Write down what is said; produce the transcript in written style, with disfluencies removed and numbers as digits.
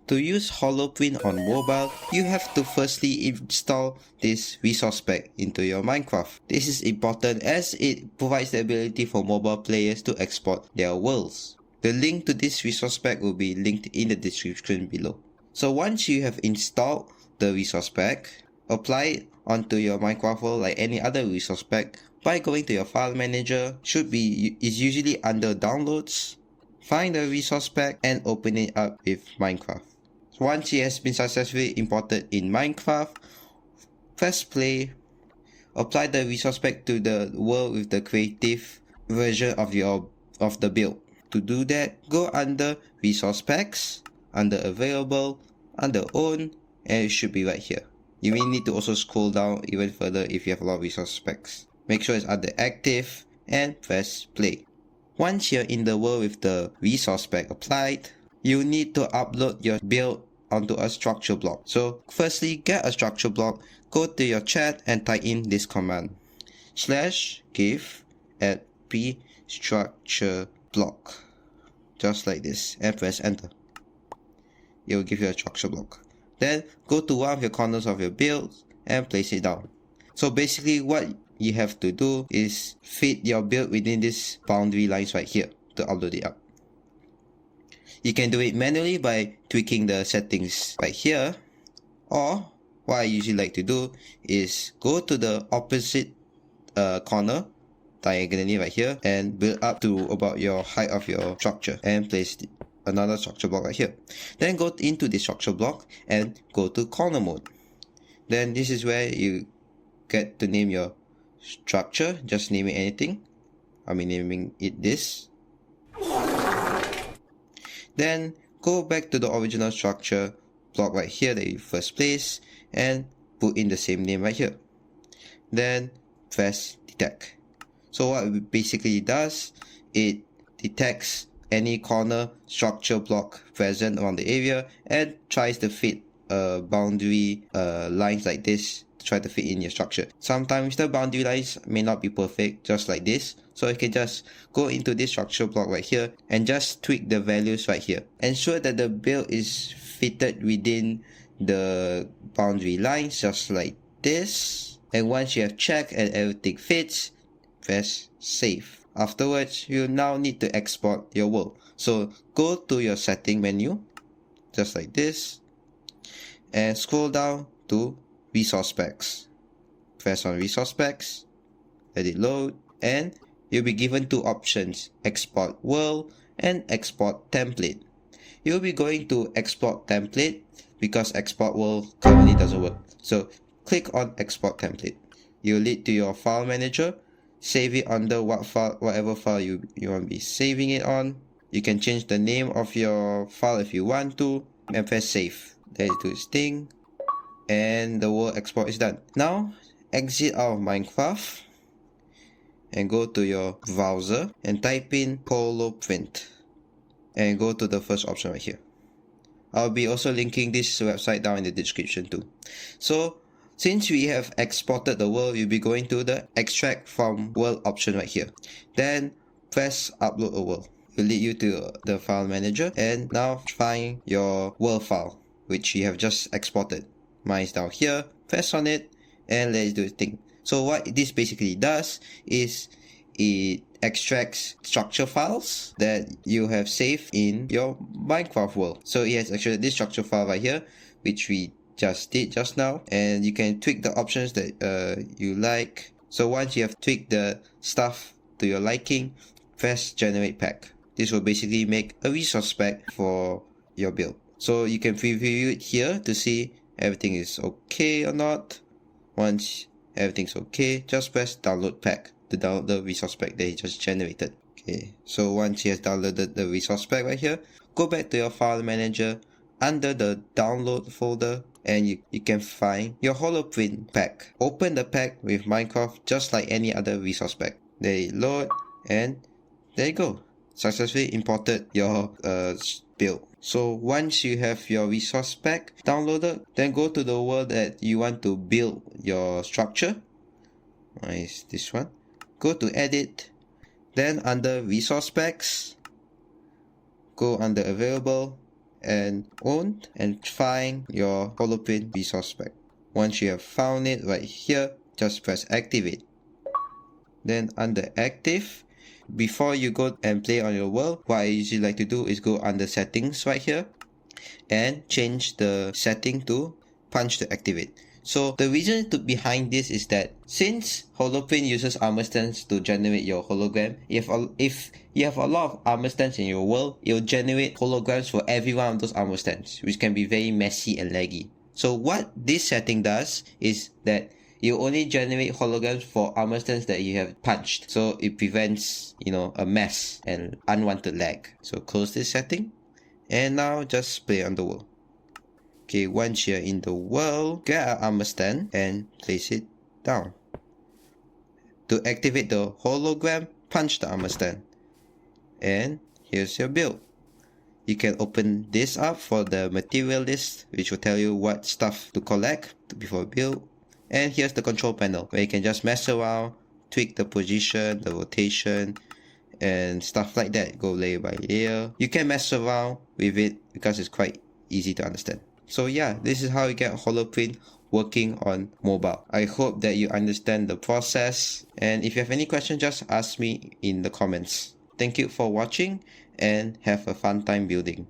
To use Holoprint on mobile, you have to firstly install this resource pack into your Minecraft. This is important as it provides the ability for mobile players to export their worlds. The link to this resource pack will be linked in the description below. So once you have installed the resource pack, apply it onto your Minecraft world like any other resource pack by going to your file manager. Is usually under downloads. Find the resource pack and open it up with Minecraft. Once it has been successfully imported in Minecraft, press play, apply the resource pack to the world with the creative version of the build. To do that, go under resource packs, under available, under own, and it should be right here. You may need to also scroll down even further if you have a lot of resource packs. Make sure it's under active and press play. Once you're in the world with the resource pack applied, you need to upload your build onto a structure block. So firstly, get a structure block, go to your chat and type in this command /give @p structure block, just like this, and press enter. It will give you a structure block. Then go to one of your corners of your build and place it down. So basically what you have to do is fit your build within these boundary lines right here to upload it up. You can do it manually by tweaking the settings right here, or what I usually like to do is go to the opposite corner diagonally right here and build up to about your height of your structure and place another structure block right here. Then go into the structure block and go to corner mode. Then this is where you get to name your structure. Just name it anything. I'll be naming it this. Then go back to the original structure block right here that you first placed and put in the same name right here. Then press detect. So what it basically does, it detects any corner structure block present around the area and tries to fit boundary lines like this to try to fit in your structure. Sometimes the boundary lines may not be perfect, just like this. So you can just go into this structure block right here and just tweak the values right here. Ensure that the build is fitted within the boundary lines, just like this. And once you have checked and everything fits, press save. Afterwards, you now need to export your world. So go to your setting menu, just like this, and scroll down to resource packs. Press on resource packs, let it load, and you'll be given two options: export world and export template. You'll be going to export template because export world currently doesn't work. So click on export template. You'll lead to your file manager. Save it under whatever file you want to be saving it on. You can change the name of your file if you want to, and press save. Let it do its thing, and the world export is done. Now exit out of Minecraft and go to your browser and type in Holoprint and go to the first option right here. I'll be also linking this website down in the description too. So since we have exported the world, you'll be going to the extract from world option right here. Then press upload a world. It will lead you to the file manager, and now find your world file which you have just exported. Mine is down here. Press on it and let it do its thing. So what this basically does is it extracts structure files that you have saved in your Minecraft world. So it has extracted this structure file right here, which we just did just now, and you can tweak the options that you like. So once you have tweaked the stuff to your liking, press generate pack. This will basically make a resource pack for your build. So you can preview it here to see everything is okay or not. Once everything's okay, just press download pack to download the resource pack that you just generated. Okay, so once you have downloaded the resource pack right here, go back to your file manager under the download folder, and you can find your Holoprint pack. Open the pack with Minecraft just like any other resource pack. Let it load, and there you go. Successfully imported your build. So once you have your resource pack downloaded, then go to the world that you want to build your structure. Nice, this one. Go to edit, then under resource packs, go under available and owned and find your Holoprint resource pack. Once you have found it right here, just press activate. Then under active, before you go and play on your world, what I usually like to do is go under settings right here and change the setting to punch to activate. So the reason behind this is that since Holoprint uses armor stands to generate your hologram, if you have a lot of armor stands in your world, it will generate holograms for every one of those armor stands, which can be very messy and laggy. So what this setting does is that you only generate holograms for armor stands that you have punched. So it prevents, a mess and unwanted lag. So close this setting. And now just play on the world. Okay, once you're in the world, get an armor stand and place it down. To activate the hologram, punch the armor stand. And here's your build. You can open this up for the material list, which will tell you what stuff to collect before build. And here's the control panel, where you can just mess around, tweak the position, the rotation, and stuff like that. Go layer by layer. You can mess around with it because it's quite easy to understand. So yeah, this is how you get Holoprint working on mobile. I hope that you understand the process, and if you have any questions, just ask me in the comments. Thank you for watching and have a fun time building.